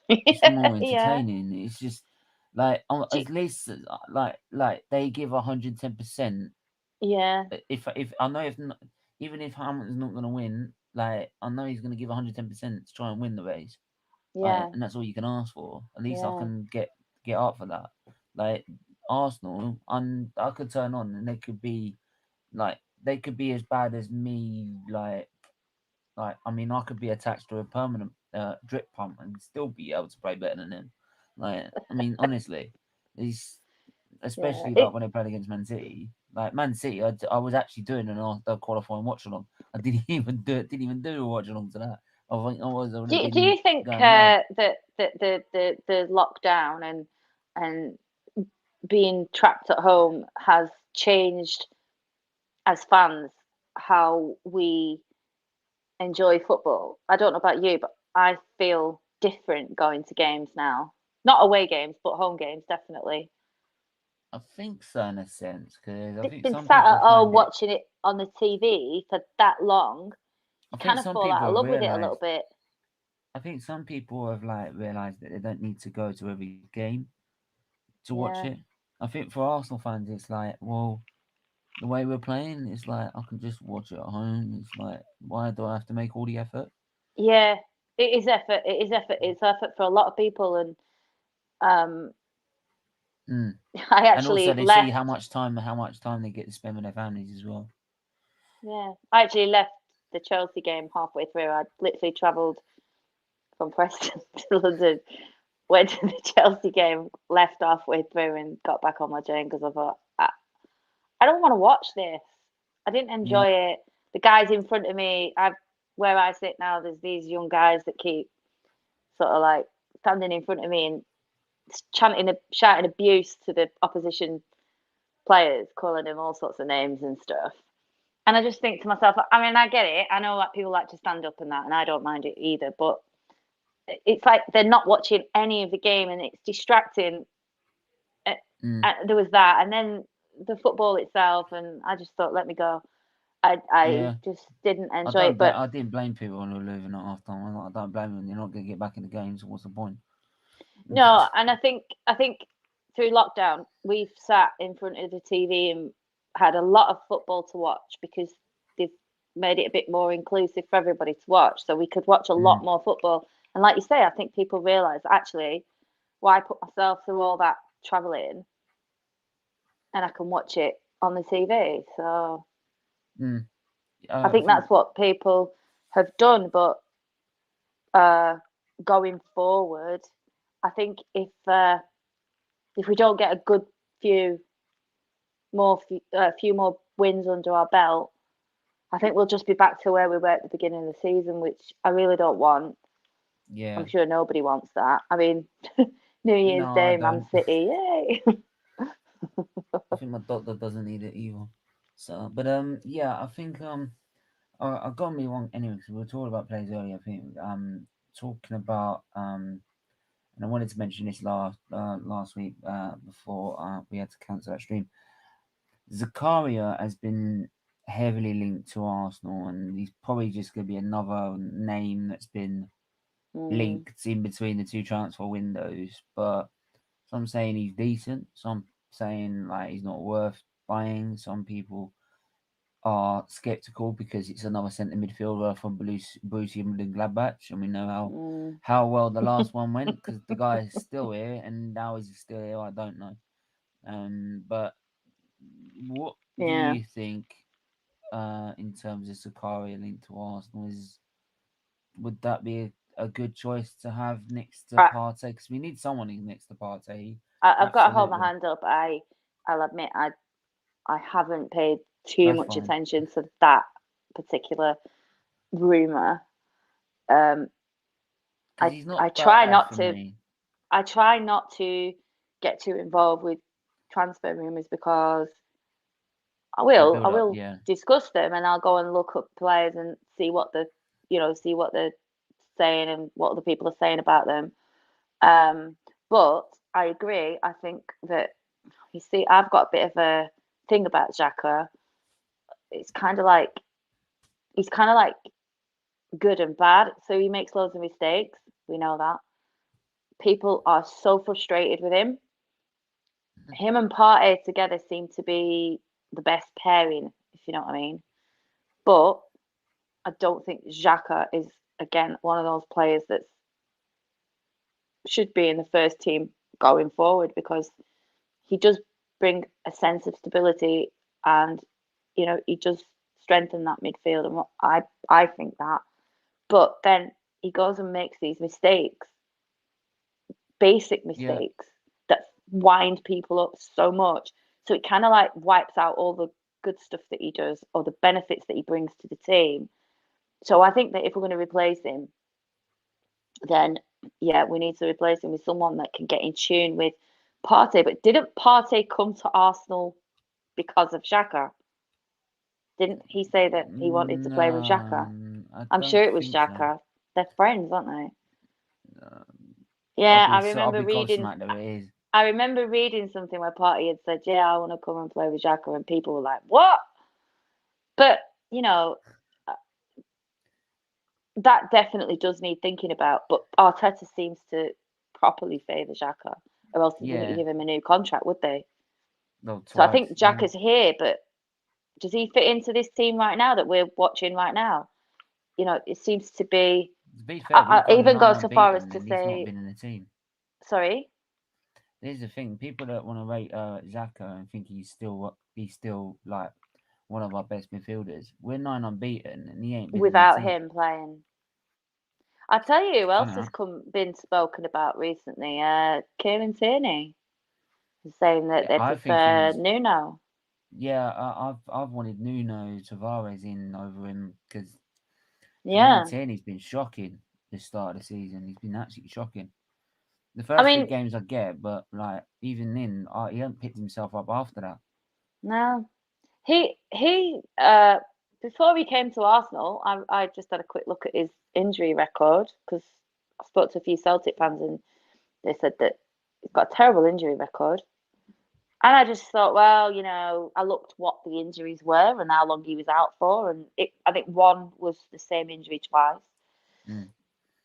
It's more Yeah, entertaining. It's just like Do- at least like they give 110%. yeah, If I know even if Hamilton's not going to win, like I know he's going to give 110% to try and win the race." yeah, And that's all you can ask for. At least I yeah, can get up for that. Like Arsenal, I could turn on and they could be as bad as me. I could be attached to a permanent drip pump and still be able to play better than him. Honestly, he's yeah. especially like It when they played against Man City. Like Man City, I was actually doing the qualifying watch along. I didn't even do it. Didn't even do a watch along to that. I think I would have Do been you think going mad. that the lockdown and being trapped at home has changed as fans how we enjoy football? I don't know about you, but I feel different going to games now. Not away games, but home games, definitely. I think so in a sense because I think Been some sat people at home find it. watching it on the TV for that long, I you think kind of some fall out people of have love with it a little realised. bit. I think some people have like realised that they don't need to go to every game to watch Yeah. it. I think for Arsenal fans, it's like, well, the way we're playing, it's like I can just watch it at home. It's like, why do I have to make all the effort? Yeah, it is effort. It is effort. It's effort for a lot of people, and um, Mm. I And also, actually they see left. how much time they get to spend with their families as well. Yeah, I actually left the Chelsea game halfway through. I literally travelled from Preston to London, went to the Chelsea game, left halfway through, and got back on my train because I thought I don't want to watch this. I didn't Yeah, enjoy it. The guys in front of me, I where I sit now, there's these young guys that keep sort of like standing in front of me and chanting, shouting abuse to the opposition players, calling them all sorts of names and stuff. And I just think to myself, I mean, I get it. I know that people like to stand up and that, and I don't mind it either. But it's like they're not watching any of the game, and it's distracting. Uh, mm, There was that, and then the football itself, and I just thought, let me go. I yeah. just didn't enjoy it. But I didn't blame people who were losing at half time. I don't blame them. You're not going to get back in the game, so what's the point? no, and I think through lockdown we've sat in front of the TV and had a lot of football to watch because they've made it a bit more inclusive for everybody to watch, so we could watch a lot Mm, more football. And like you say, I think people realise actually why put myself through all that travelling and I can watch it on the TV. So mm. I I think think, that's what people have done. But uh, going forward, I think if we don't get a good few few more wins under our belt, I think we'll just be back to where we were at the beginning of the season, which I really don't want. yeah. I'm sure nobody wants that. I mean, New Year's No, I Day, Man don't. City, yay! I think my doctor doesn't need it either. So, but yeah, I think I got me wrong anyway because we were talking about players earlier. I think talking about and I wanted to mention this last week before we had to cancel that stream. Zakaria has been heavily linked to Arsenal, and he's probably just going to be another name that's been Mm, linked in between the two transfer windows. But some saying he's decent, some saying like he's not worth buying. Some people are skeptical because it's another centre midfielder from Borussia Mönchengladbach, and we know mm, how well the last one went because the guy is still here, and now he's still here. I don't know. But what do yeah. you think in terms of Zakaria linked to Arsenal? Would that be a good choice to have next to I, Partey? Because we need someone next to Partey. I've got to hold my Absolutely, hand up. I'll admit I haven't paid too that's much fine. attention to that particular rumor. Um, Because he's not I that try bad not for to me. I try not to get too involved with transfer rumors because The I build up, will yeah, discuss them and I'll go and look up players and see what see what they're saying and what other people are saying about them. Um, but I agree. I think that you see, I've got a bit of a thing about Xhaka. It's kind of like he's kind of like good and bad. So he makes loads of mistakes. We know that. People are so frustrated with him. Him and Partey together seem to be the best pairing, if you know what I mean. But I don't think Xhaka is again one of those players that should be in the first team going forward because he does bring a sense of stability and he does strengthen that midfield and I think that. But then he goes and makes these mistakes, basic yeah, mistakes that wind people up so much. So it kind of like wipes out all the good stuff that he does or the benefits that he brings to the team. So I think that if we're going to replace him, then yeah, we need to replace him with someone that can get in tune with Partey. But didn't Partey come to Arsenal because of Xhaka? Didn't he say that he wanted to play with Xhaka? I I'm don't sure it was think so. Xhaka. They're friends, aren't they? Um, Yeah, I'll be gobsmacked that it is. I remember reading something where Partey had said, "Yeah, I want to come and play with Xhaka," and people were like, "What?" But you know, uh, that definitely does need thinking about. But Arteta seems to properly favour Xhaka, or else they wouldn't Yeah, give him a new contract, would they? no, So I twice. think Yeah. Xhaka's here, but does he fit into this team right now that we're watching right now? You know, it seems to be. To be fair, we've I gone even go nine so far as unbeaten, to and he's not say, been in the team. sorry, Here's the thing: people that want to rate Xhaka and think he's still like one of our best midfielders. We're nine unbeaten, and he ain't been in the without team. him playing. I tell you who else Funny, has huh? been spoken about recently. Kieran Tierney is saying that Yeah, they I think prefer he's. Nuno. Yeah, I've wanted Nuno Tavares in over him because for me, Yeah, Tierney's been shocking this start of the season. He's been absolutely shocking. The I first three mean, games I get, but like even then, he hasn't picked himself up after that. no, he before he came to Arsenal, I just had a quick look at his injury record because I spoke to a few Celtic fans and they said that he's got a terrible injury record. And I just thought, well, I looked what the injuries were and how long he was out for, and I think one was the same injury twice. Mm.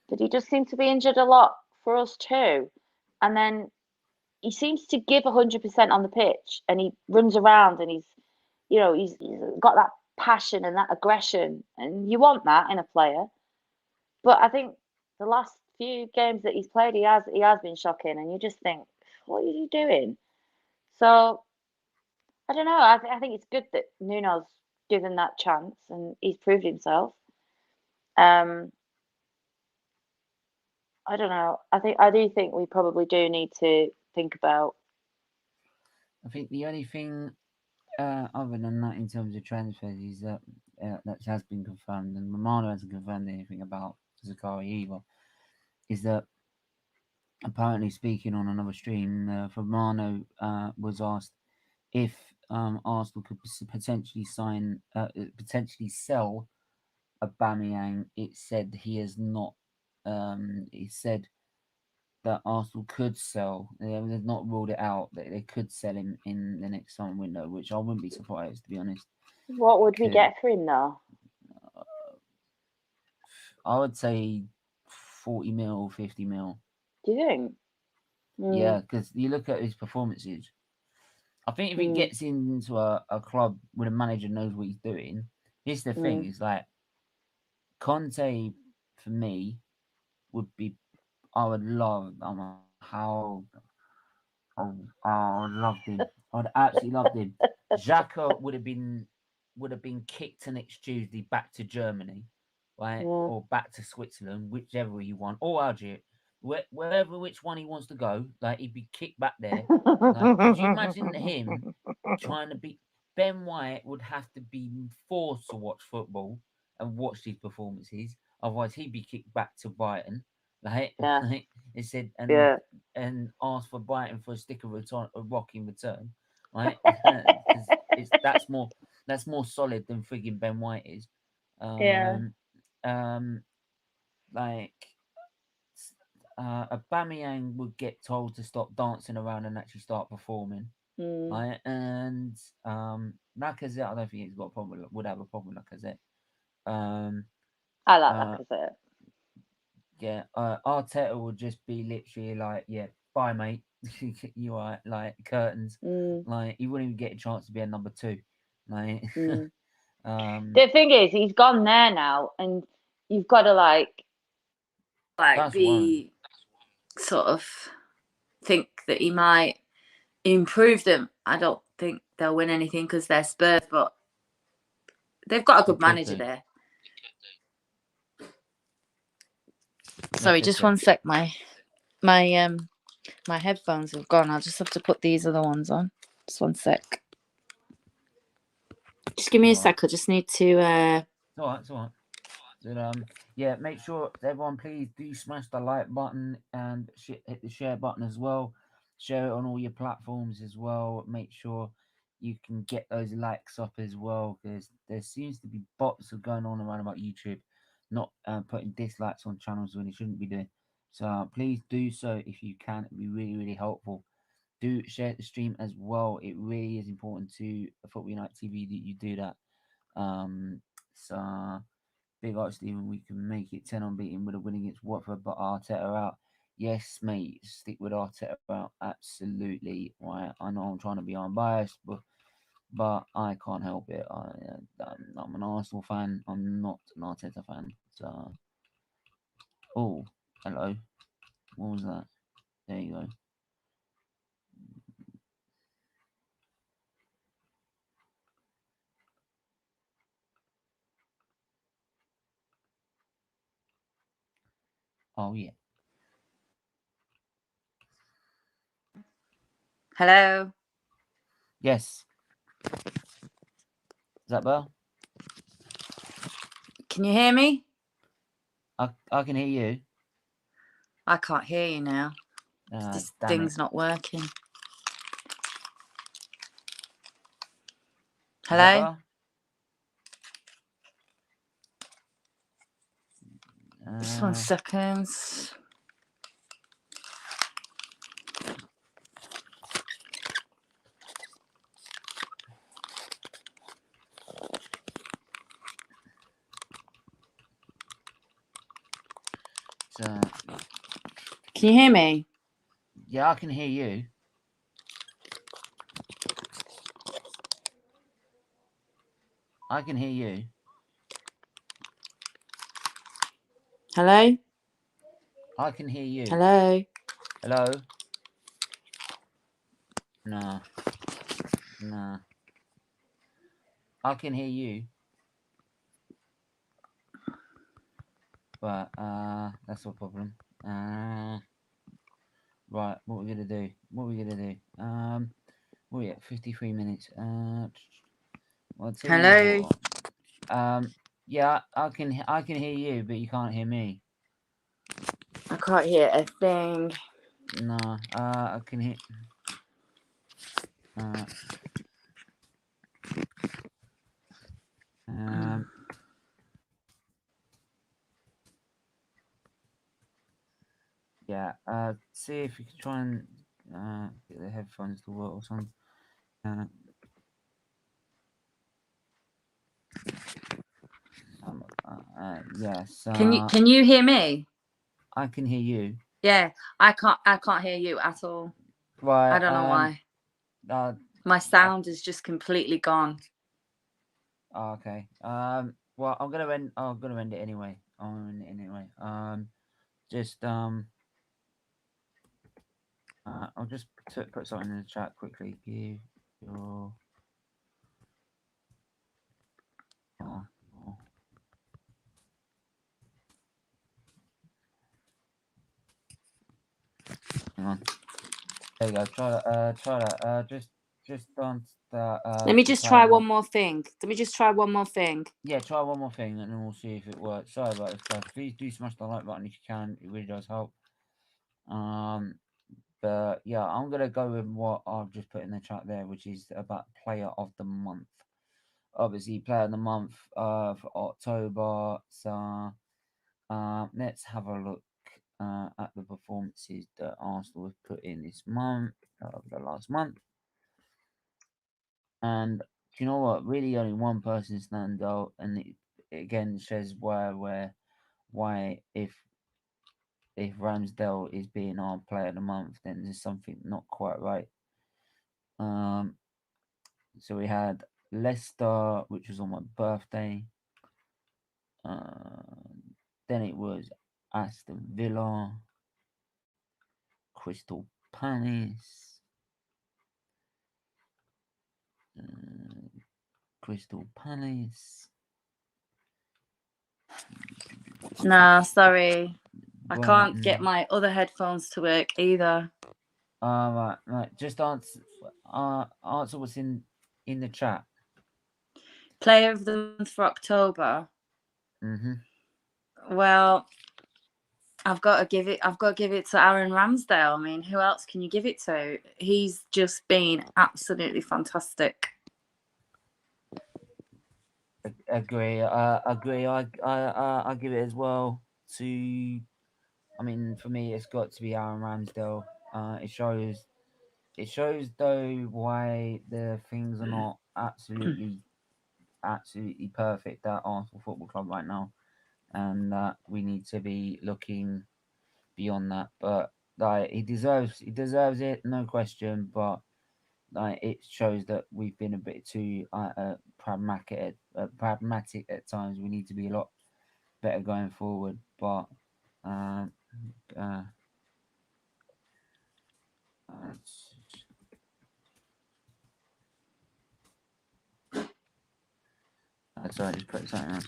But he just seemed to be injured a lot for us too. And then he seems to give 100% on the pitch, and he runs around, and he's got that passion and that aggression, and you want that in a player. But I think the last few games that he's played, he has been shocking, and you just think, what are you doing? So I don't know. I think it's good that Nuno's given that chance and he's proved himself. Um, I don't know. I do think we probably do need to think about. I think the only thing other than that in terms of transfers is that has been confirmed, and Romano hasn't confirmed anything about Zakaria either. Is that apparently speaking on another stream, Romano was asked if Arsenal could potentially sell Aubameyang. It said he has not. It said that Arsenal could sell. They've not ruled it out that they could sell him in the next summer window, which I wouldn't be surprised to be honest. What would we Because get for him though? I would say 40 mil, 50 mil. Do you think? Yeah, Mm, because you look at his performances. I think if he mm, gets into a club where the manager knows what he's doing, here's the thing: mm. is like Conte for me would be. I would love. How I loved him. I'd absolutely loved him. Xhaka would have been kicked to next Tuesday back to Germany, right, Yeah. or back to Switzerland, whichever he want, or Algeria, wherever which one he wants to go. Like he'd be kicked back there. Like, could you imagine him trying to be? Ben White would have to be forced to watch football and watch these performances. Otherwise, he'd be kicked back to Brighton. Like, Yeah, like it said, yeah, and ask for Brighton for a stick of return, a rock in return, right? Because it's that's more solid than frigging Ben White is. yeah. Um, um, like Aubameyang would get told to stop dancing around and actually start performing, Mm. right? And Lacazette, I don't think he's got a problem. Would have a problem with Lacazette. Um, I like uh, Lacazette. yeah, Arteta would just be literally like, yeah, bye, mate. You are like curtains. Mm, Like he wouldn't even get a chance to be a number two. Like, mm. um, The thing is, he's gone there now, and you've got to like that's one. be sort of think that he might improve them. I don't think they'll win anything because they're Spurs, but they've got a They good could manager do. there. They Sorry, could just do. one sec. My my headphones have gone. I'll just have to put these other ones on. Just one sec. Just give me a sec. I just need to. It's all right. It's all right. But, yeah, make sure everyone please do smash the like button and hit the share button as well. Share it on all your platforms as well. Make sure you can get those likes up as well, because there seems to be bots are going on around about YouTube, not putting dislikes on channels when it shouldn't be doing. So please do so if you can. It'd be really, really helpful. Do share the stream as well. It really is important to Football Unite TV that you do that. So big up, Stephen. We can make it 10 unbeaten with a win against Watford, but Arteta out. Yes, mate. Stick with Arteta out. Absolutely. Right. I know I'm trying to be unbiased, but I can't help it. I'm an Arsenal fan. I'm not an Arteta fan. So, oh, hello. What was that? There you go. Oh yeah. Hello. Yes. Is that better? Can you hear me? I can hear you. I can't hear you now. This thing's not working. Hello? Just 1 second. Can you hear me? Yeah, I can hear you. I can hear you. Hello? I can hear you. Hello? Hello? Nah. Nah. I can hear you. But that's a problem. Right, what we're gonna do? What we're gonna do? We're at 53 minutes. I'll tell Hello? you what. Yeah, I can hear you, but you can't hear me. I can't hear a thing. No, I can hear. Yeah. See if you can try and get the headphones to work or something. Yes. Can you hear me? I can hear you. Yeah, I can't hear you at all. Right. I don't know why. My sound is just completely gone. Okay. Well, I'm gonna end it anyway. Just I'll just put something in the chat quickly. Give your hang on. There you go. Try that. Try that. Just on that. Let me just try one more thing. Yeah, try one more thing, and then we'll see if it works. Sorry about this, guys. Please do smash the like button if you can. It really does help. But yeah, I'm gonna go with what I've just put in the chat there, which is about Player of the Month. Obviously, Player of the Month for October. So let's have a look at the performances that Arsenal have put in this month, the last month. And do you know what? Really, only one person stands out, and it again shows why if Ramsdale is being our Player of the Month, then there's something not quite right. So we had Leicester, which was on my birthday. Then it was Aston Villa, Crystal Palace, Nah, sorry. I can't get my other headphones to work either. Right. Just answer. answer what's in the chat. Player of the month for October. Well, I've got to give it to Aaron Ramsdale. I mean, who else can you give it to? He's just been absolutely fantastic. Agree. Agree. I give it as well to. I mean, for me, it's got to be Aaron Ramsdale. It shows though why the things are not absolutely perfect at Arsenal Football Club right now, and that we need to be looking beyond that. But like he deserves it, no question. But like it shows that we've been a bit too pragmatic at times. We need to be a lot better going forward. But sorry, just put something on.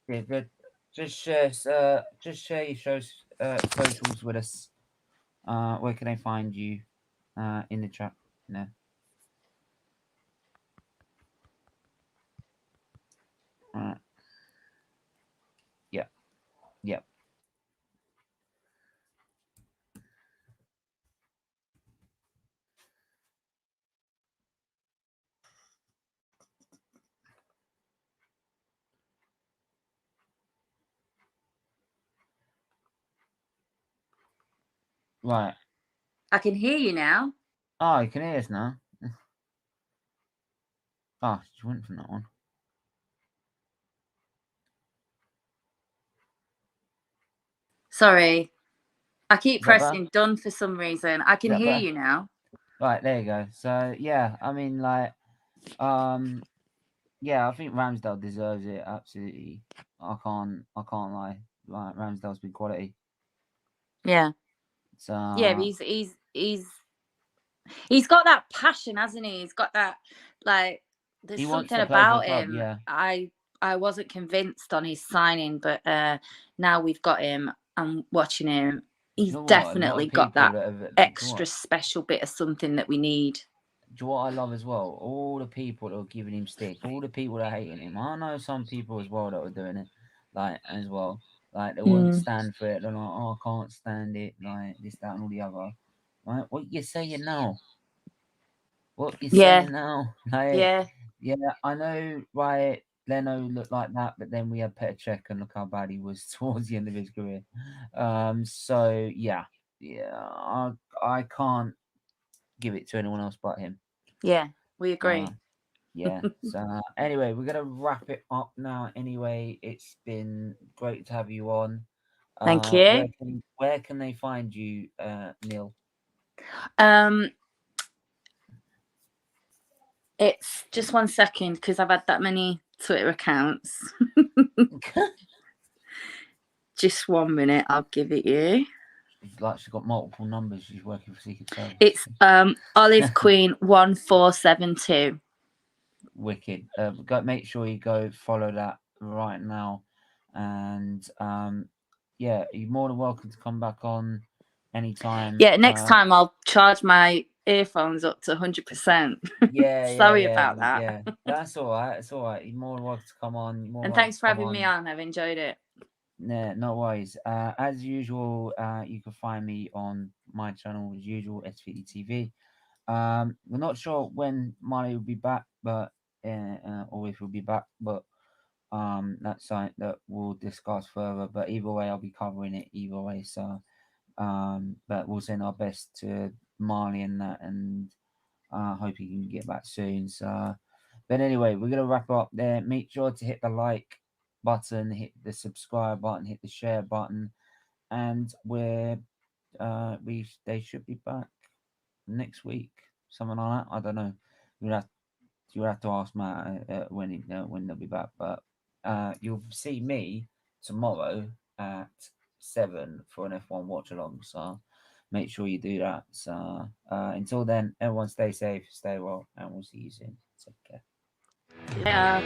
Yeah, good. Just share your socials with us. Where can I find you? In the chat. No. Yeah. Yeah. Right. I can hear you now. Oh, you can hear us now. Oh, you went from that one. Sorry. I keep pressing done for some reason. I can hear you now. Right, there you go. So yeah, I mean like yeah, I think Ramsdale deserves it, absolutely. I can't lie. Like Ramsdale's been quality. Yeah. Yeah, he's got that passion, hasn't he? He's got that, like, there's something about him. Yeah. I wasn't convinced on his signing, but now we've got him and watching him, he's definitely got that extra special bit of something that we need. Do you know what I love as well? All the people that are giving him stick, all the people that are hating him. I know some people as well that were doing it, like as well. Like they wouldn't stand for it. They're like, oh, I can't stand it. Like this, that, and all the other. Right? What you saying now? What you saying now? Like, yeah, I know. Right, Leno looked like that, but then we had Petr Cech, and look how bad he was towards the end of his career. So yeah, I can't give it to anyone else but him. Yeah, we agree. Yeah. So anyway, we're gonna wrap it up now. Anyway, it's been great to have you on. Thank you. Where can they find you, Neil? It's just 1 second because I've had that many Twitter accounts. Just 1 minute, I'll give it you. She's got multiple numbers. She's working for Secret Service. It's Olive Queen 1472. Wicked. Make sure you go follow that right now, and yeah, you're more than welcome to come back on anytime. Yeah, next time I'll charge my earphones up to 100%. Yeah, Sorry about that. Yeah, that's all right. It's all right. You're more than welcome to come on. And thanks for having me on. I've enjoyed it. Yeah, no worries. As usual, you can find me on my channel as usual, SVD TV. We're not sure when Marley will be back, but or if he'll be back, but that's something that we'll discuss further. But either way, I'll be covering it either way. So, but we'll send our best to Marley and that, and hope he can get back soon. So, but anyway, we're gonna wrap up there. Make sure to hit the like button, hit the subscribe button, hit the share button, and they should be back next week, something like that. I don't know. You'll have to ask Matt when they'll be back. But you'll see me tomorrow at 7 for an F1 watch along. So make sure you do that. So until then, everyone stay safe, stay well, and we'll see you soon. Take care. Yeah.